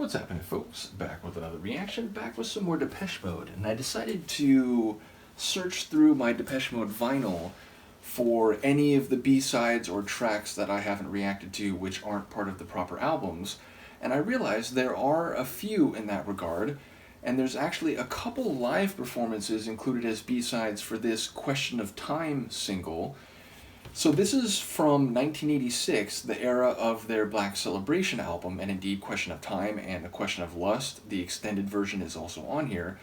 What's happening, folks? Back with another reaction, back with some more Depeche Mode, and I decided to search through my Depeche Mode vinyl for any of the B-sides or tracks that I haven't reacted to which aren't part of the proper albums, and I realized there are a few in that regard, and there's actually a couple live performances included as B-sides for this Question of Time single. So this is from 1986, the era of their Black Celebration album, and indeed Question of Time and A Question of Lust. The extended version is also on here.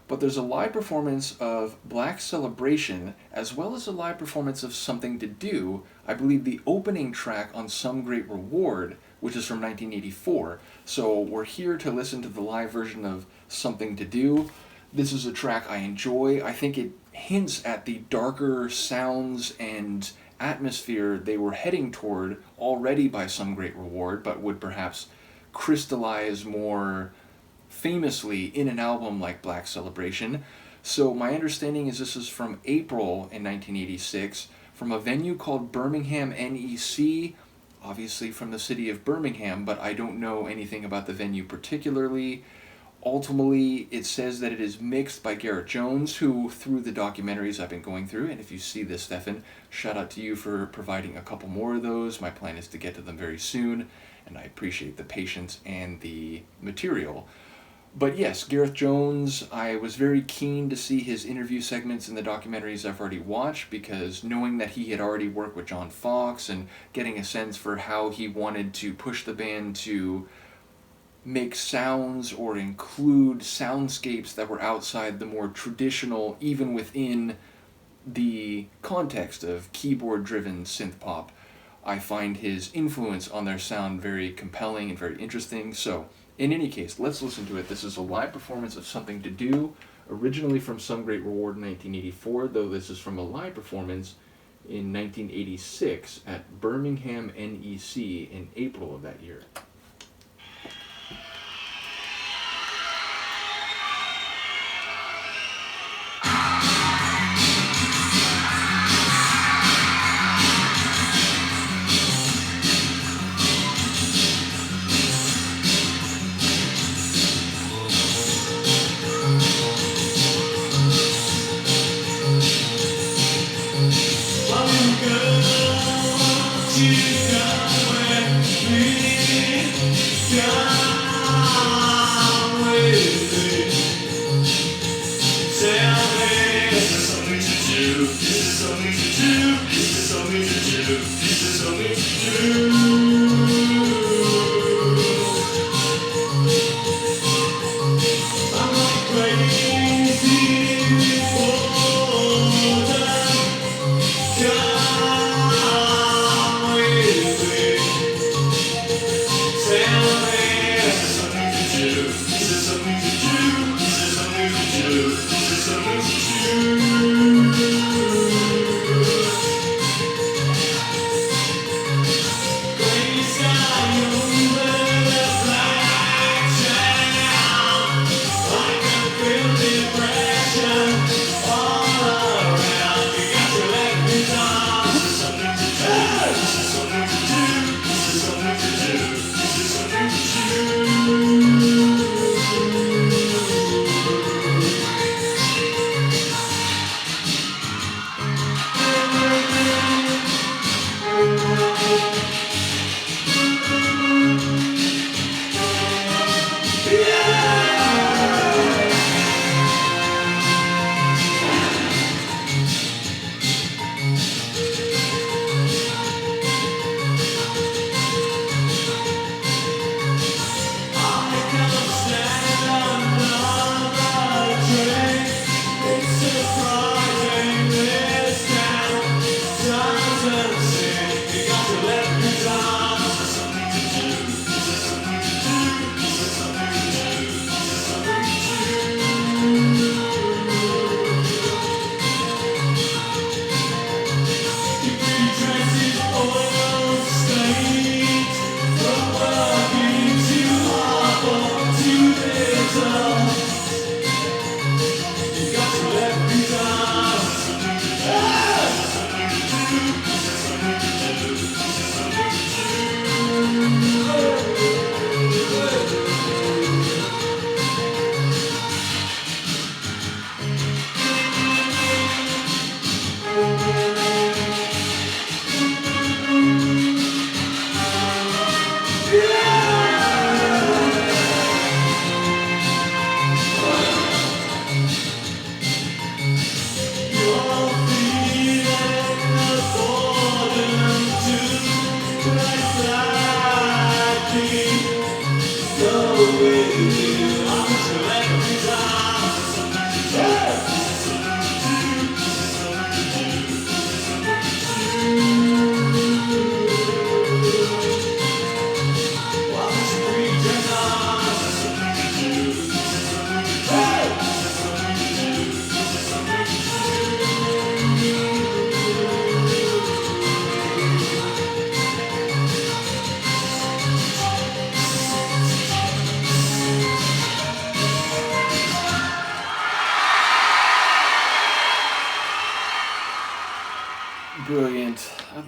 But there's a live performance of Black Celebration, as well as a live performance of Something to Do, I believe the opening track on Some Great Reward, which is from 1984. So we're here to listen to the live version of Something to Do. This is a track I enjoy. I think it hints at the darker sounds and atmosphere they were heading toward already by Some Great Reward, but would perhaps crystallize more famously in an album like Black Celebration. So my understanding is this is from April in 1986, from a venue called Birmingham, N.E.C., obviously from the city of Birmingham, but I don't know anything about the venue particularly. Ultimately, it says that it is mixed by Garrett Jones, who, through the documentaries I've been going through, and if you see this, Stefan, shout out to you for providing a couple more of those. My plan is to get to them very soon, and I appreciate the patience and the material. But yes, Gareth Jones, I was very keen to see his interview segments in the documentaries I've already watched, because knowing that he had already worked with John Fox and getting a sense for how he wanted to push the band to make sounds or include soundscapes that were outside the more traditional, even within the context of keyboard-driven synth pop, I find his influence on their sound very compelling and very interesting. So, in any case, let's listen to it. This is a live performance of Something to Do, originally from Some Great Reward in 1984, though this is from a live performance in 1986 at Birmingham, N.E.C. in April of that year. You come with me.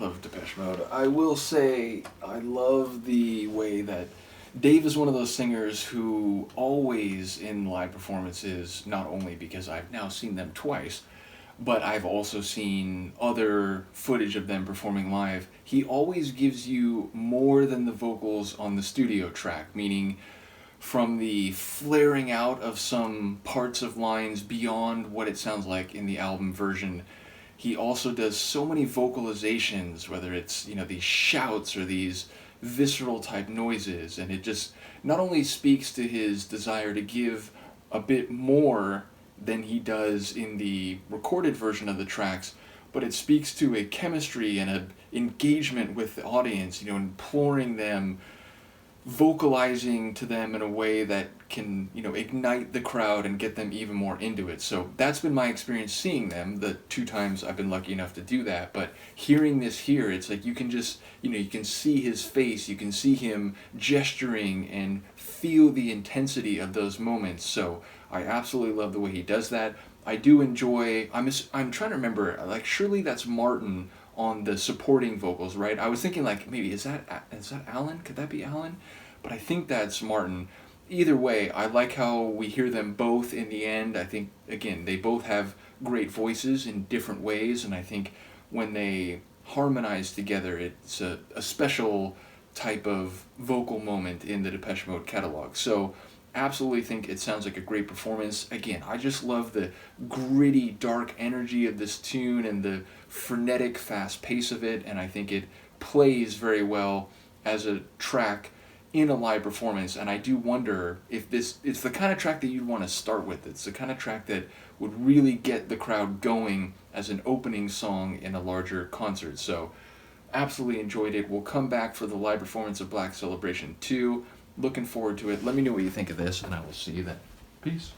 love Depeche Mode. I will say I love the way that Dave is one of those singers who always in live performances, not only because I've now seen them twice, but I've also seen other footage of them performing live. He always gives you more than the vocals on the studio track, meaning from the flaring out of some parts of lines beyond what it sounds like in the album version. He also does so many vocalizations, whether it's, these shouts or these visceral type noises, and it just not only speaks to his desire to give a bit more than he does in the recorded version of the tracks, but it speaks to a chemistry and an engagement with the audience, imploring them, vocalizing to them in a way that can, ignite the crowd and get them even more into it. So that's been my experience seeing them, the 2 times I've been lucky enough to do that. But hearing this here, it's like you can just, you can see his face, you can see him gesturing and feel the intensity of those moments. So I absolutely love the way he does that. I do enjoy, I'm trying to remember, like, surely that's Martin on the supporting vocals, right? I was thinking, like, maybe is that Alan? Could that be Alan? But I think that's Martin. Either way, I like how we hear them both in the end. I think, again, they both have great voices in different ways, and I think when they harmonize together, it's a special type of vocal moment in the Depeche Mode catalog. So absolutely think it sounds like a great performance. Again, I just love the gritty, dark energy of this tune and the frenetic, fast pace of it, and I think it plays very well as a track in a live performance. And I do wonder if it's the kind of track that you'd want to start with. It's the kind of track that would really get the crowd going as an opening song in a larger concert. So absolutely enjoyed it. We'll come back for the live performance of Black Celebration 2. Looking forward to it. Let me know what you think of this, and I will see you then. Peace.